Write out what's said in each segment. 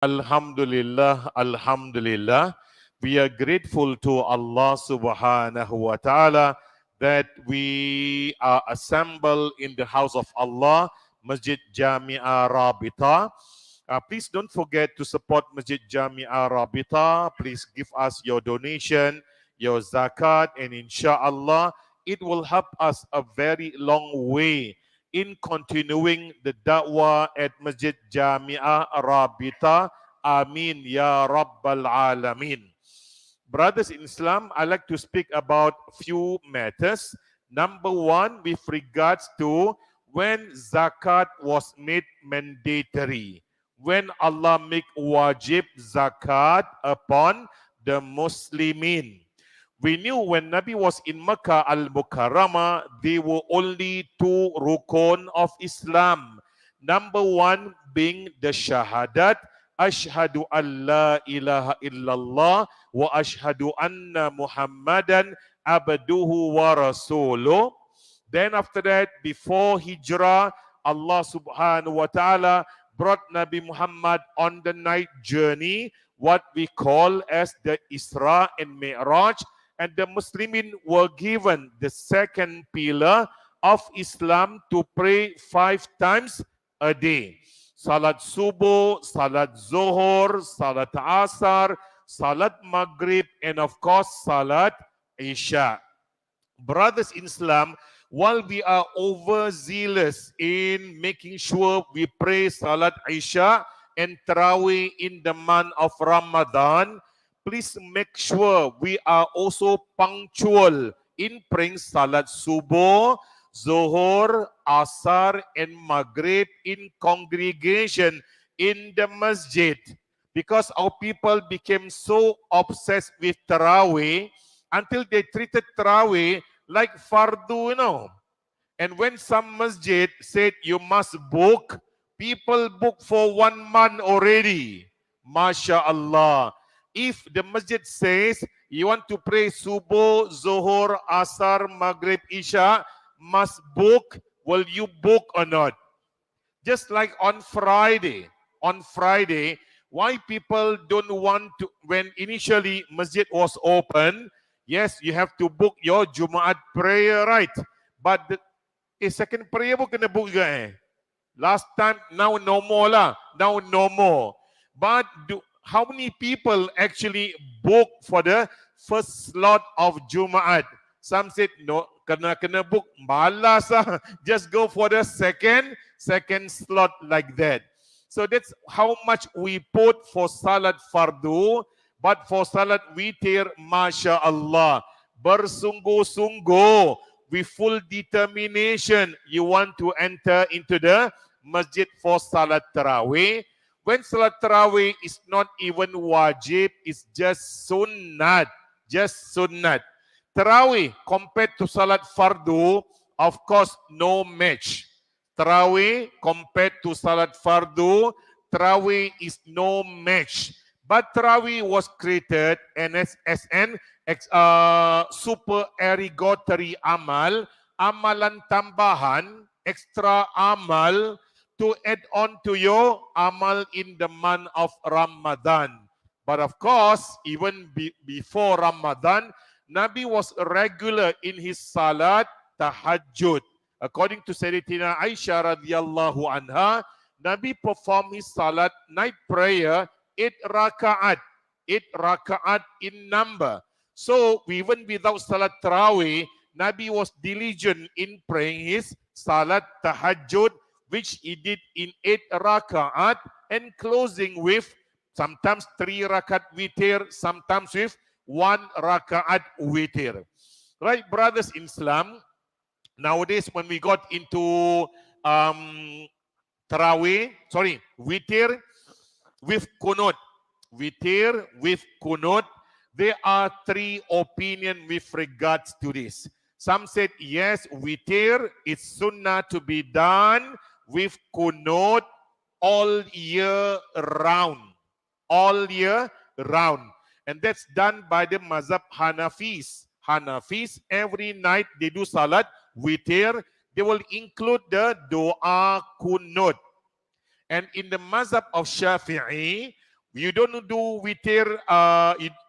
Alhamdulillah, Alhamdulillah. We are grateful to Allah subhanahu wa ta'ala that we are assembled in the house of Allah, Masjid Jamiyah Ar-Rabitah. Please don't forget to support Masjid Jamiyah Ar-Rabitah. Please give us your donation, your zakat, and inshallah, it will help us a very long way in continuing the da'wah at Masjid Jamiyah Rabita. Amin ya Rabbal Alamin. Brothers in Islam, I like to speak about few matters. Number one, with regards to when zakat was made mandatory. When Allah make wajib zakat upon the Muslimin. We knew when Nabi was in Makkah al-Mukarramah, there were only two rukun of Islam. Number one being the shahadat, ashhadu an la ilaha illallah wa ashhadu anna Muhammadan abduhu wa rasuluh. Then after that, before hijrah, Allah subhanahu wa ta'ala brought Nabi Muhammad on the night journey, what we call as the Isra and Mi'raj, and the Muslimin were given the second pillar of Islam to pray 5 times a day. Salat Subuh, Salat Zuhur, Salat Asar, Salat Maghrib, and of course Salat Isha. Brothers in Islam, while we are overzealous in making sure we pray Salat Isha and Tarawih in the month of Ramadan, please make sure we are also punctual in praying Salat Subuh, Zuhur, Asar, and Maghrib in congregation in the Masjid. Because our people became so obsessed with Tarawih until they treated Tarawih like fardu, And when some Masjid said you must book, people book for 1 month already. MashaAllah. If the Masjid says you want to pray Subuh, Zuhur, Asar, Maghrib, Isha, must book, will you book or not? Just like on Friday, why people don't want to, when initially Masjid was open, yes, you have to book your Jumaat prayer, right? But the second prayer pun kena book juga Last time, now no more lah. Now no more. But how many people actually book for the first slot of Jumaat? Some said, no, kena book. Malas lah. Just go for the second slot like that. So that's how much we put for Salat Fardu. But for Salat Witir, Masya Allah, bersungguh-sungguh, with full determination, you want to enter into the Masjid for Salat Tarawih. When Salat Tarawih is not even wajib, it's just sunnat. Just sunnat. Tarawih compared to Salat Fardu, of course, no match. Tarawih compared to Salat Fardu, Tarawih is no match. But Tarawih was created as an supererogatory amal, amalan tambahan, extra amal to add on to your amal in the month of Ramadan. But of course, even before Ramadan, Nabi was regular in his salat tahajjud. According to Sayyidatina Aisyah radhiyallahu anha, Nabi performed his salat night prayer 8 rakaat in number. So even without salat tarawih, Nabi was diligent in praying his salat tahajjud, which he did in 8 rakaat and closing with sometimes 3 rakaat witir, sometimes with 1 rakaat witir. Right, brothers in Islam, nowadays when we got into witir with kunut. Witir with kunut. There are 3 opinions with regards to this. Some said, yes, witir is sunnah to be done with kunut all year round. All year round. And that's done by the mazhab Hanafis. Hanafis, every night they do salat witir. They will include the doa kunut. And in the mazhab of Shafi'i, You don't do witir,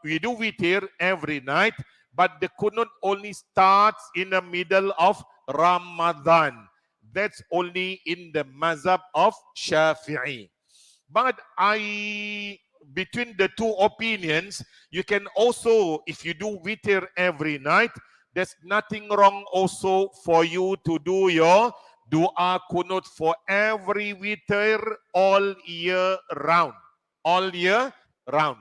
we do witir every night, but the kunut only starts in the middle of Ramadan. That's only in the mazhab of Shafi'i. But between the two opinions, you can also, if you do witir every night, there's nothing wrong also for you to do your dua kunut for every witir all year round. All year round.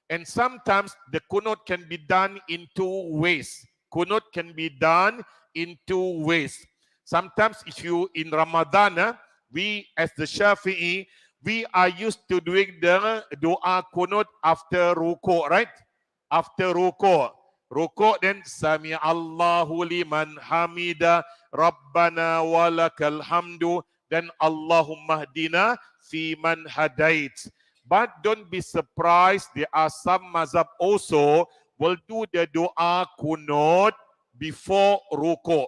And sometimes the kunut can be done in two ways. Kunut can be done in two ways. Sometimes if you, in Ramadan, we as the Shafi'i, we are used to doing the dua kunut after ruku', right? After ruku'. Ruku' then Sami Allahu liman hamida Rabbana walakal hamdu, then Allahumma hdina fi man hadait. But don't be surprised, there are some mazhab also will do the dua kunut before ruku'.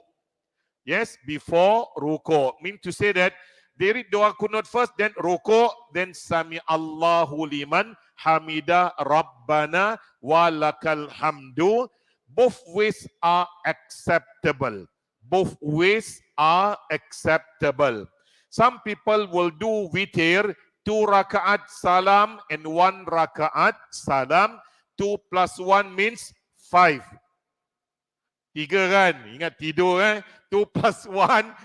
Yes, before ruku'. Mean to say that they read dua kunut first, then ruku', then Sami Allahu liman hamida Rabbana walakal hamdu. Both ways are acceptable. Both ways are acceptable. Some people will do witir, 2 rakaat salam and 1 rakaat salam. 2 plus 1 means 5. 3 kan? Ingat tidur 2 plus 1,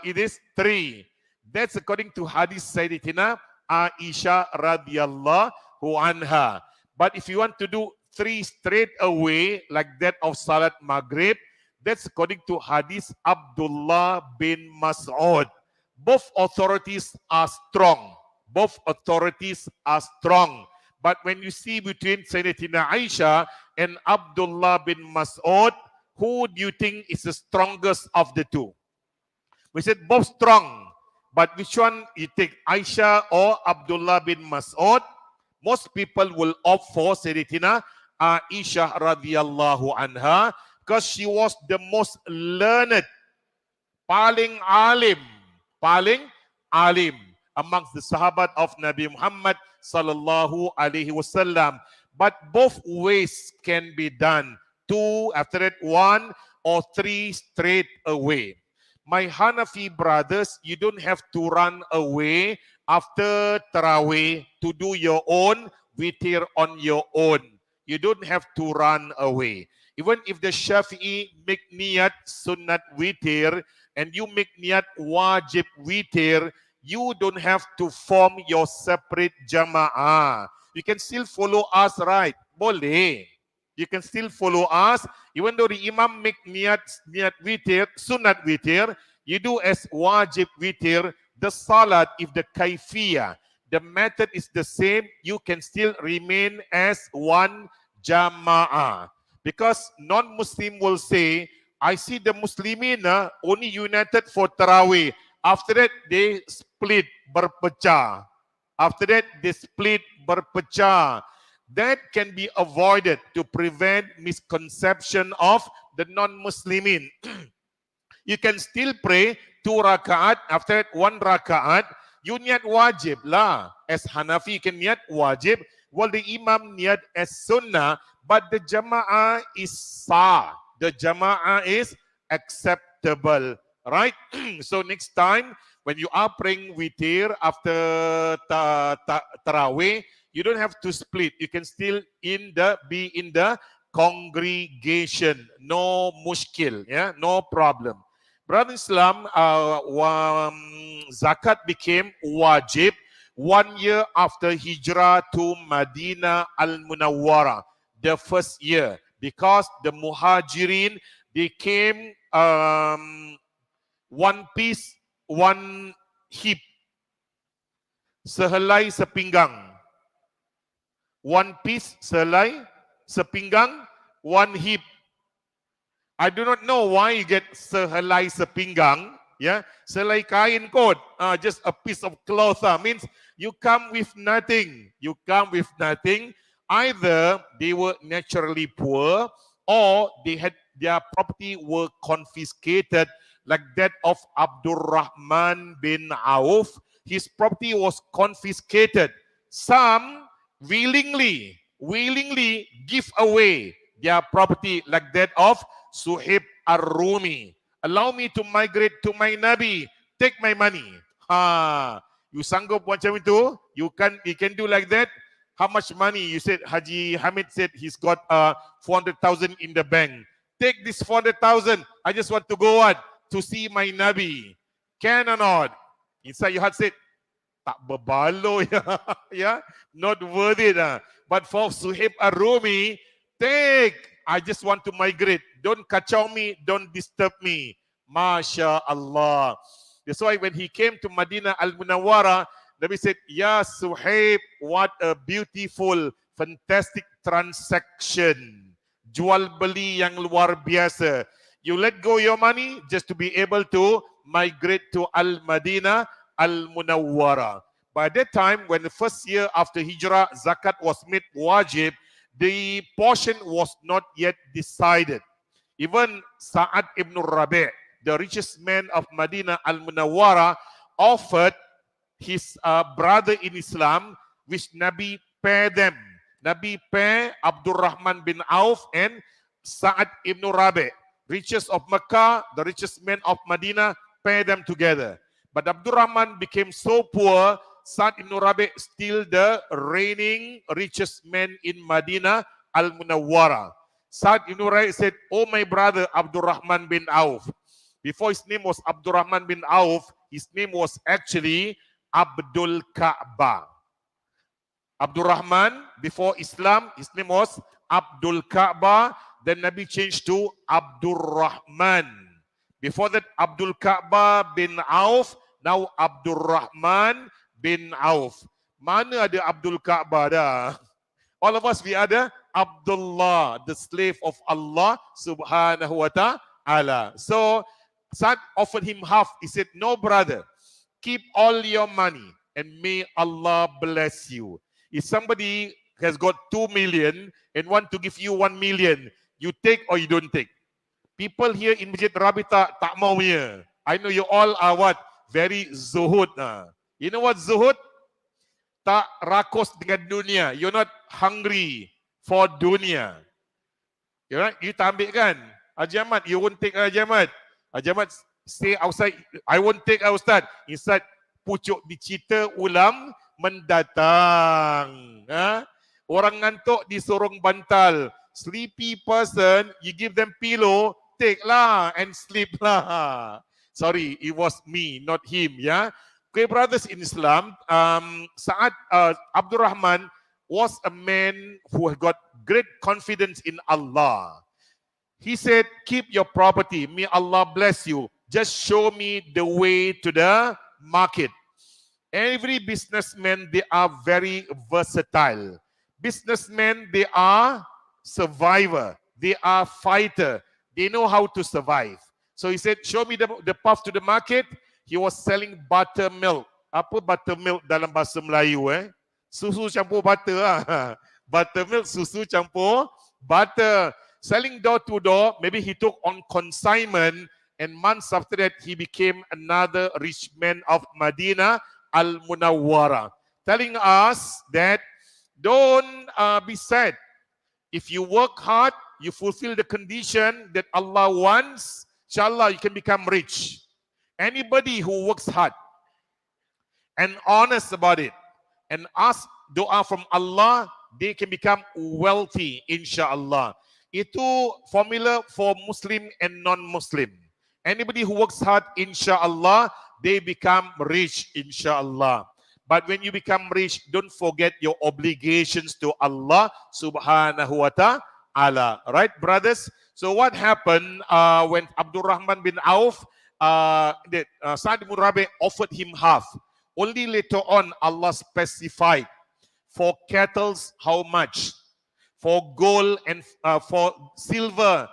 it is 3. That's according to hadith Sayyidatina Aisha radhiyallahu anha. But if you want to do 3 straight away, like that of Salat Maghrib, that's according to hadith Abdullah bin Mas'ud. Both authorities are strong. Both authorities are strong. But when you see between Sayyidatina Aisha and Abdullah bin Mas'ud, who do you think is the strongest of the two? We said both strong. But which one you take, Aisha or Abdullah bin Mas'ud? Most people will opt for Sayyidatina Aisha radhiyallahu anha because she was the most learned, paling alim amongst the sahabat of Nabi Muhammad sallallahu alaihi wasallam. But both ways can be done. 2, after that 1 or 3 straight away. My Hanafi brothers, you don't have to run away after Tarawih to do your own witir on your own. You don't have to run away. Even if the Shafi'i make niyat sunnat witir and you make niyat wajib witir, you don't have to form your separate jama'ah. You can still follow us, right? Boleh. You can still follow us. Even though the imam make niyat witir, sunnat witir, you do as wajib witir. The salat, if the kaifiyah, the method is the same, you can still remain as one jama'ah. Because non-Muslim will say, I see the Muslimin only united for Tarawih. After that, they split, berpecah. After that, they split, berpecah. That can be avoided to prevent misconception of the non-Muslimin. You can still pray 2 rakaat, after that 1 rakaat, you niat wajib lah. As Hanafi, you can niat wajib, while the imam niat as sunnah, but the jama'ah is sah. The jama'ah is acceptable, right? So next time, when you are praying witir after Tarawih, you don't have to split. You can still be in the congregation. No mushkil, yeah, no problem. Brother Islam, zakat became wajib 1 year after hijrah to Madinah al-Munawwara, the first year, because the muhajirin, they came 1 piece, 1 hip, sehelai sepinggang. 1 piece, sehelai sepinggang, 1 hip. I do not know why you get sehelai sepinggang. Yeah, sehelai kain kot. Just a piece of cloth. Means you come with nothing. You come with nothing. Either they were naturally poor or they had their property were confiscated, like that of Abdurrahman bin Auf. His property was confiscated. Some willingly give away their property like that of Suhaib Ar-Rumi. Allow me to migrate to my Nabi. Take my money. You sanggup macam itu? You can do like that? How much money? You said, Haji Hamid said he's got 400,000 in the bank. Take this 400,000. I just want to go out to see my Nabi. Can or not? Inside your heart said, tak berbalo ya, ya, not worth it. But for Suhaib Ar-Rumi, take. I just want to migrate. Don't kacau me, don't disturb me. Masya Allah. That's why when he came to Madinah Al-Munawwara, Nabi said, Ya Suhaib, what a beautiful, fantastic transaction. Jual beli yang luar biasa. You let go your money just to be able to migrate to Al-Madinah Al-Munawwara. By that time, when the first year after Hijrah, zakat was made wajib, the portion was not yet decided. Even Sa'ad ibn Rabi', the richest man of Madinah Al-Munawwara, offered his brother in Islam, which Nabi paired them. Nabi pair Abdul Rahman bin Auf and Sa'ad ibn Rabi', richest of Mecca, the richest man of Madinah, pair them together. But Abdul Rahman became so poor, Sa'ad ibn Rabi' still the reigning richest man in Madinah Al-Munawwara. Sa'ad ibn Rabi' said, oh my brother Abdul Rahman bin Auf. Before his name was Abdul Rahman bin Auf, his name was actually Abdul Ka'bah. Abdul Rahman, before Islam, his name was Abdul Ka'bah. Then Nabi changed to Abdul Rahman. Before that, Abdul Ka'bah bin Auf. Now Abdul Rahman bin Auf. Mana ada Abdul Ka'bah dah? All of us, we are the Abdullah, the slave of Allah subhanahu wa ta'ala. So, Sa'ad offered him half. He said, no brother, keep all your money and may Allah bless you. If somebody has got 2 million and want to give you 1 million, you take or you don't take. People here in Masjid Ar-Rabitah tak mau ya. I know you all are what? Very zuhud. You know what zuhud? Tak rakus dengan dunia. You're not hungry for dunia. You tak ambil kan? Haji Ahmad, you won't take Haji Ahmad. Haji Ahmad stay outside. I won't take Ustaz. Inside pucuk dicita ulam mendatang. Orang ngantuk disorong bantal. Sleepy person, you give them pillow, take lah and sleep lah. Sorry, it was me, not him. Yeah. Okay, brothers in Islam, Sa'ad Abdul Rahman was a man who had got great confidence in Allah. He said, keep your property. May Allah bless you. Just show me the way to the market. Every businessman, they are very versatile. Businessmen, they are survivor. They are fighter. They know how to survive. So he said, show me the path to the market. He was selling buttermilk. Apa buttermilk dalam bahasa Melayu? Susu campur butter. Buttermilk, susu campur butter. Selling door to door. Maybe he took on consignment. And months after that, he became another rich man of Madinah Al-Munawwara. Telling us that don't be sad. If you work hard, you fulfill the condition that Allah wants, inshallah you can become rich. Anybody who works hard and honest about it and ask dua from Allah, they can become wealthy, inshallah. Itu formula for Muslim and non-Muslim. Anybody who works hard, inshallah, they become rich, inshallah. But when you become rich, don't forget your obligations to Allah subhanahu wa ta'ala. Right, brothers? So what happened when Abdul Rahman bin Auf, Sa'ad ibn Rabi' offered him half. Only later on, Allah specified for cattle how much, for gold and for silver,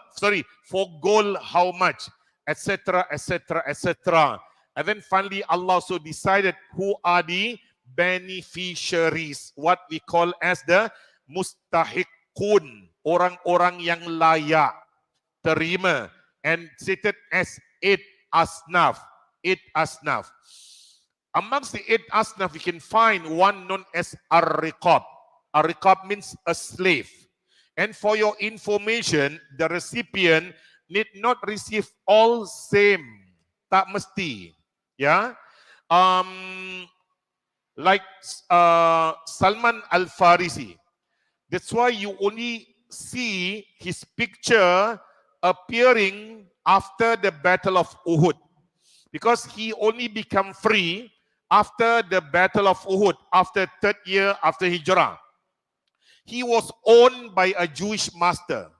for gold how much, etc., etc., etc. And then finally, Allah also decided who are the beneficiaries, what we call as the mustahiqun, orang-orang yang layak terima, and stated as 8 asnaf. 8 asnaf. Amongst the 8 asnaf, we can find one known as Ar-Riqab. Ar-Riqab means a slave. And for your information, the recipient need not receive all same. Tak mesti. Yeah. Like Salman Al-Farisi. That's why you only see his picture appearing after the Battle of Uhud. Because he only become free after the Battle of Uhud, after 3rd year after Hijrah. He was owned by a Jewish master.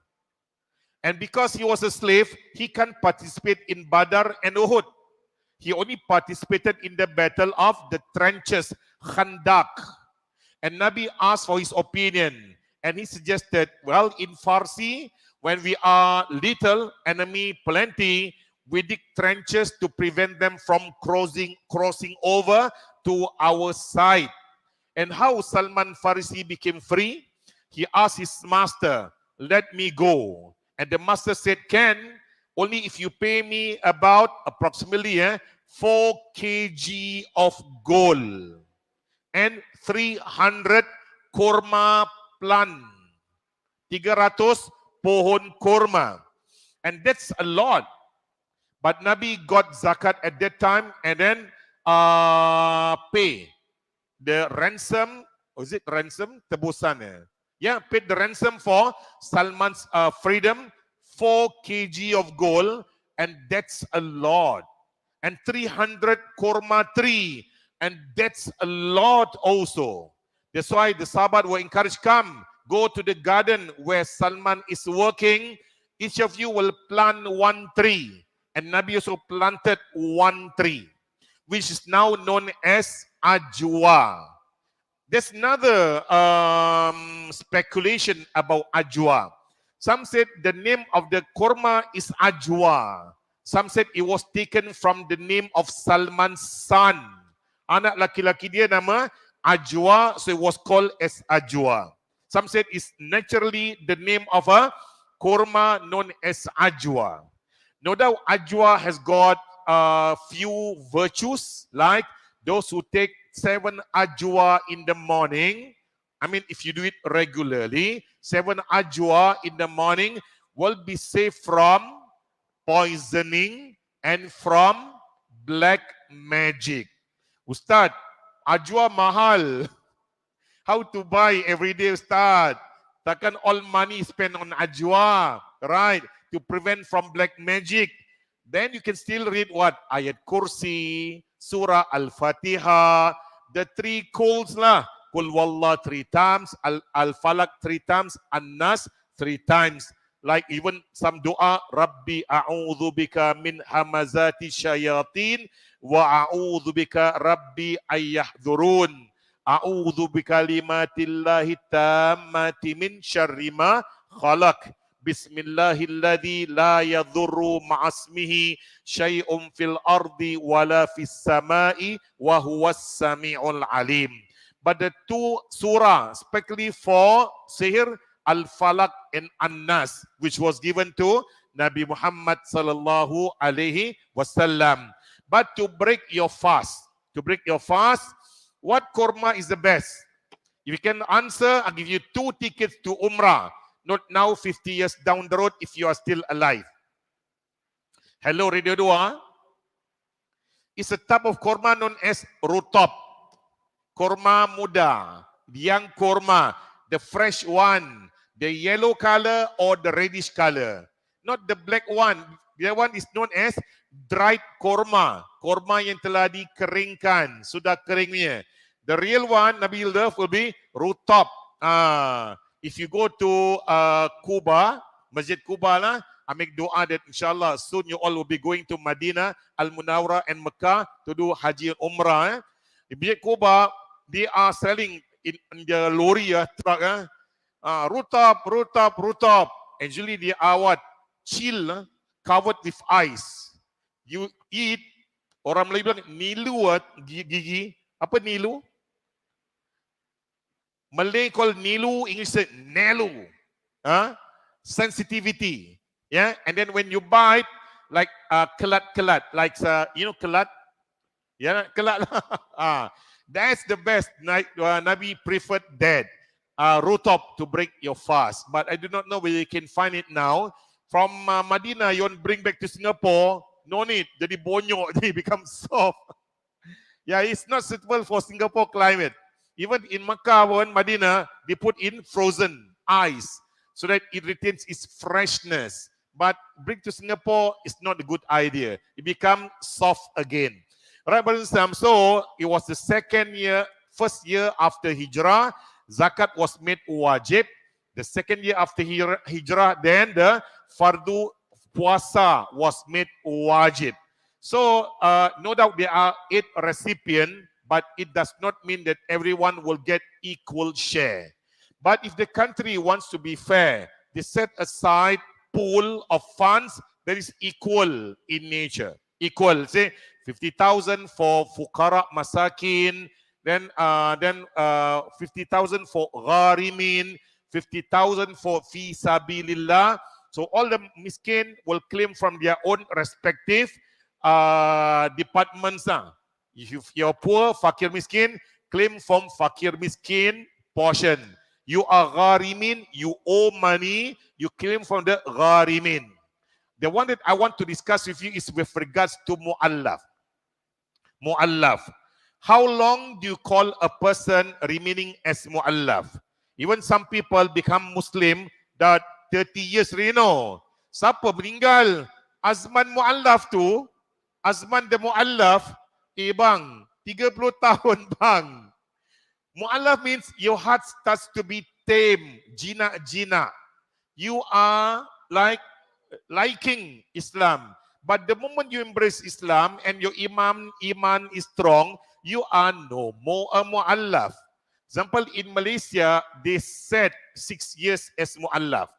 And because he was a slave, he can't participate in Badr and Uhud. He only participated in the battle of the trenches, Khandak. And Nabi asked for his opinion. And he suggested, well, in Farsi, when we are little, enemy plenty, we dig trenches to prevent them from crossing over to our side. And how Salman Farisi became free? He asked his master, let me go. And the master said, can, only if you pay me about approximately 4 kg of gold and 300 korma plant. 300 pohon korma. And that's a lot. But Nabi got zakat at that time and then pay the ransom. Was it ransom? Tebusan. Yeah, paid the ransom for Salman's freedom, 4 kg of gold, and that's a lot. And 300 korma tree, and that's a lot also. That's why the Sahabat were encouraged, come, go to the garden where Salman is working. Each of you will plant 1 tree. And Nabi also planted 1 tree, which is now known as Ajwa. There's another speculation about Ajwa. Some said the name of the korma is Ajwa. Some said it was taken from the name of Salman's son. Anak laki-laki dia nama Ajwa, so it was called as Ajwa. Some said it's naturally the name of a korma known as Ajwa. No doubt Ajwa has got a few virtues, like those who take 7 ajwa in the morning. I mean, if you do it regularly, 7 ajwa in the morning will be safe from poisoning and from black magic. Ustaz, ajwa mahal. How to buy every day, Ustaz? Takkan all money spent on ajwa, right? To prevent from black magic. Then you can still read what? Ayat Kursi, Surah Al-Fatihah, the 3 calls lah. Qul Wallah 3 times, Al-Falaq 3 times, An-Nas 3 times. Like even some dua, Rabbi a'udhu bika min hamazati syayatin wa a'udhu bika Rabbi ayyahdurun. A'udhu bika limatillahi tammati min syarri ma khalaq. Bismillahilladzi la yadhurru ma'asmihi syai'un fil ardi wala fis sama'i wa huwas sami'ul alim. But the 2 surah, especially for sihir, Al-Falaq and An-Nas, which was given to Nabi Muhammad sallallahu alaihi wasallam. But to break your fast, what korma is the best? If you can answer, I'll give you 2 tickets to Umrah. Not now, 50 years down the road if you are still alive. Hello, Radio 2. It's a type of korma known as rutab. Korma muda, young korma, the fresh one, the yellow color or the reddish color. Not the black one. The one is known as dried korma. Korma yang telah dikeringkan, sudah keringnya. The real one, Nabi love, will be rutab. If you go to Kuba, Masjid Kuba lah, I make dua that inshallah soon you all will be going to Madinah, Al-Munawwarah and Mecca to do Haji and Umrah. In Masjid Kuba, they are selling in the lorry, truck, rutab. Usually they are what? Chill, covered with ice. You eat, orang Melayu bilang nilu, gigi. Apa nilu? Malay call nilu, English say nelu. Sensitivity. Yeah, and then when you bite, like kelat, like kelat. Yeah, kelat. That's the best. Nabi preferred that. rutop to break your fast. But I do not know whether you can find it now. From Madinah, you want to bring back to Singapore, no need. Jadi bonyok, jadi become soft. Yeah, it's not suitable for Singapore climate. Even in Makkah and Madinah, they put in frozen ice so that it retains its freshness. But bring to Singapore is not a good idea. It becomes soft again. Right, brothers and sisters, so it was the first year after Hijrah, zakat was made wajib. The second year after Hijrah, then the fardu puasa was made wajib. So, no doubt there are 8 recipients, but it does not mean that everyone will get equal share. But if the country wants to be fair, they set aside pool of funds that is equal in nature. Equal, say 50,000 for fuqara masakin, then 50,000 for gharimin, 50,000 for fi sabilillah. So all the miskin will claim from their own respective departments. If you're poor, fakir miskin, claim from fakir miskin portion. You are gharimin, you owe money, you claim from the gharimin. The one that I want to discuss with you is with regards to mu'allaf. Mu'allaf. How long do you call a person remaining as mu'allaf? Even some people become Muslim that 30 years, Rino. Siapa meninggal? Azman mu'allaf tu, Azman the mu'allaf, bang, 30 tahun bang. Mu'allaf means your heart starts to be tame, jinak-jinak. You are like liking Islam. But the moment you embrace Islam and your iman is strong, you are no more a mu'allaf. Example, in Malaysia, they set 6 years as mu'allaf.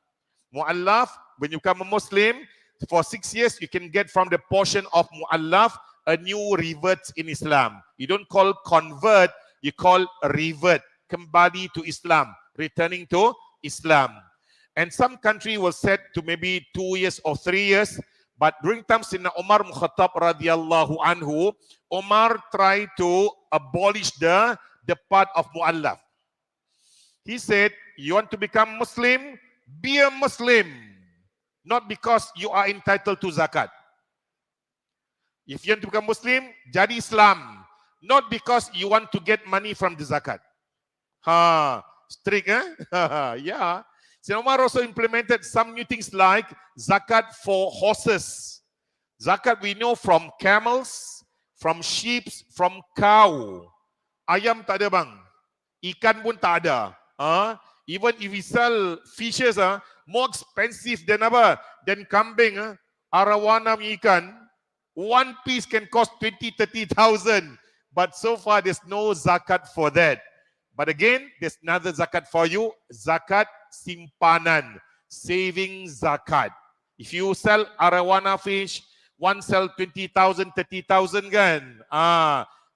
Mu'allaf, when you become a Muslim, for 6 years, you can get from the portion of mu'allaf a new revert in Islam. You don't call convert, you call revert, kembali to Islam, returning to Islam. And some country will set to maybe 2 years or 3 years. But during times in Umar Khattab radiyallahu anhu, Umar tried to abolish the part of mu'allaf. He said, you want to become Muslim? Be a Muslim. Not because you are entitled to zakat. If you want to become Muslim, jadi Islam. Not because you want to get money from the zakat. Strict, eh? Yeah. So Umar also implemented some new things like zakat for horses. Zakat we know from camels, from sheep, from cow. Ayam tak ada bang. Ikan pun tak ada. Even if we sell fishes, more expensive than apa? Than kambing. Arawana ikan. One piece can cost 20,000-30,000. But so far there's no zakat for that. But again, there's another zakat for you. Zakat simpanan. Saving zakat. If you sell arawana fish, one sell 20,000, 30,000 kan?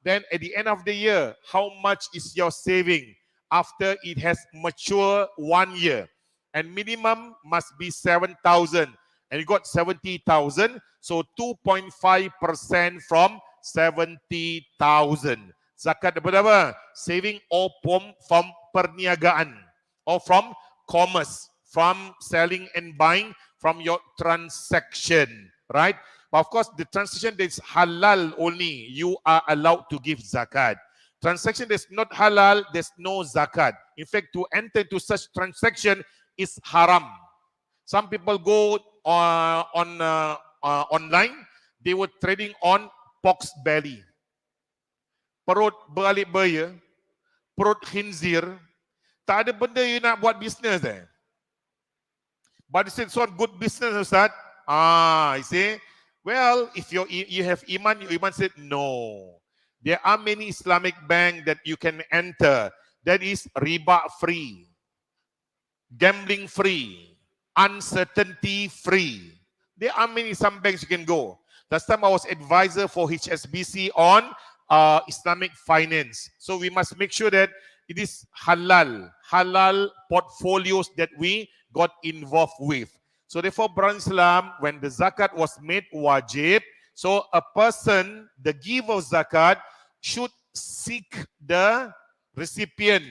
Then at the end of the year, how much is your saving after it has matured 1 year? And minimum must be 7,000. And you got 70,000. So 2.5% from 70,000. Zakat daripada apa? Saving or from perniagaan or from commerce, from selling and buying, from your transaction, right? But of course, the transaction that is halal only, you are allowed to give zakat. Transaction that is not halal, there's no zakat. In fact, to enter into such transaction is haram. Some people go online, they were trading on pork's belly. Perut beralik baya, perut khinzir, tak ada benda you nak buat bisnes eh. But you said, so good business, Ustaz. You see, well, if you have iman, your iman said no. There are many Islamic banks that you can enter that is riba free, gambling free, uncertainty free. There are some banks you can go. Last time I was advisor for HSBC on Islamic finance. So we must make sure that it is halal portfolios that we got involved with. So therefore, brother Islam, when the zakat was made wajib, so a person, the giver of zakat, should seek the recipient.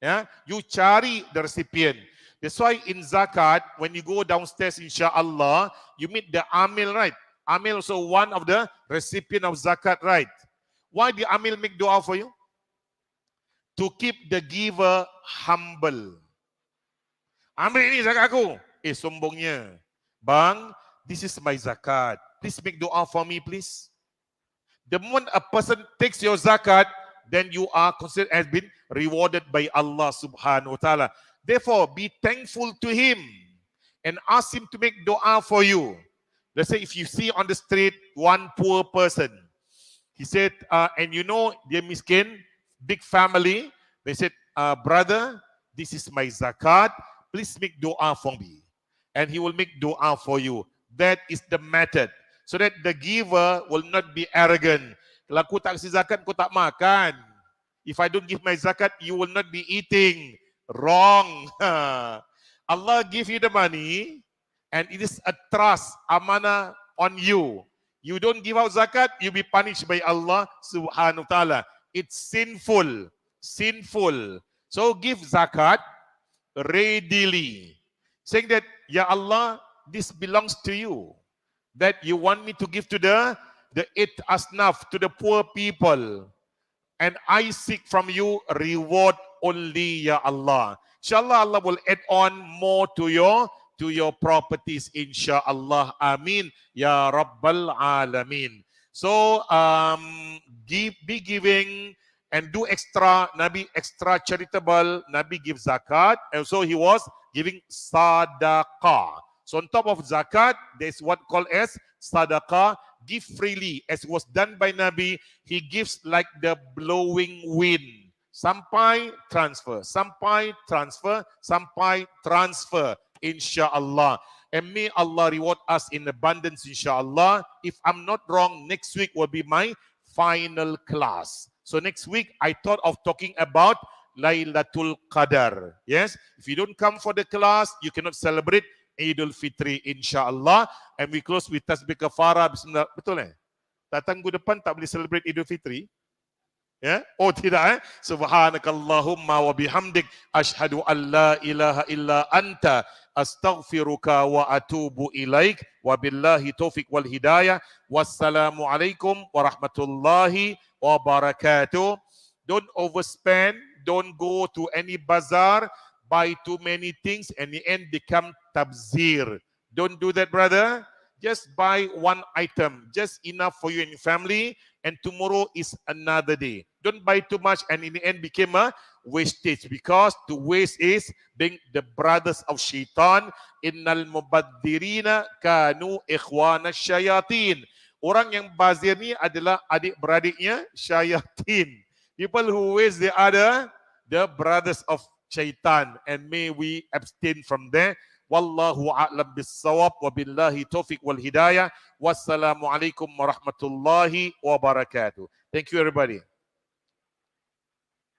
Ya, you cari the recipient. That's why in zakat, when you go downstairs, insyaAllah, you meet the amil, right? Amil also one of the recipient of zakat, right? Why the amil make dua for you? To keep the giver humble. Ambil ini zakat aku. Sombongnya. Bang, this is my zakat. Please make dua for me, please. The moment a person takes your zakat, then you are considered as been rewarded by Allah subhanahu wa ta'ala. Therefore, be thankful to him and ask him to make dua for you. Let's say if you see on the street one poor person, he said, and you know dia miskin, big family, they said, brother, this is my zakat, please make dua for me. And he will make dua for you. That is the method. So that the giver will not be arrogant. Kalau aku tak kasih zakat, kau tak makan. If I don't give my zakat, you will not be eating. Wrong. Allah give you the money, and it is a trust, amanah on you. You don't give out zakat, you'll be punished by Allah subhanahu wa ta'ala. It's sinful. Sinful. So give zakat readily. Saying that, Ya Allah, this belongs to you. That you want me to give to the eight asnaf, to the poor people. And I seek from you reward only, Ya Allah. Inshallah, Allah will add on more to your properties, inshallah. Amin. Ya Rabbal Alameen. So, be giving and do extra. Nabi extra charitable. Nabi gives zakat. And so he was giving sadaqah. So on top of zakat, there's what called as sadaqah. Give freely, as was done by Nabi. He gives like the blowing wind. Sampai transfer, sampai transfer, sampai transfer. Insha'Allah. And may Allah reward us in abundance, insha'Allah. If I'm not wrong, next week will be my final class. So next week, I thought of talking about Laylatul Qadar. Yes, if you don't come for the class, you cannot celebrate Idul Fitri, insyaAllah. And we close with tasbih kafara. Bismillah. Betul tak tangguh depan tak boleh celebrate Idul Fitri? Ya? Oh tidak Subhanakallahumma wa bihamdik ashhadu an la ilaha illa anta astaghfiruka wa atubu ilaik wa billahi taufiq wal hidayah. Wassalamualaikum warahmatullahi wabarakatuh. Don't overspend. Don't go to any bazaar. Buy too many things and in the end become tabzir. Don't do that, brother. Just buy one item, just enough for you and your family, and tomorrow is another day. Don't buy too much and in the end became a wastage, because to waste is being the brothers of shaitan. Innal mubaddirina kanu ikhwana syayatin. Orang yang bazir ni adalah adik-beradiknya syayatin. People who waste the brothers of shaitan, and may we abstain from there. Wallahu a'lam bis-shawab wa billahi taufiq wal hidayah. Wassalamu alaikum warahmatullahi wabarakatuh. Thank you everybody.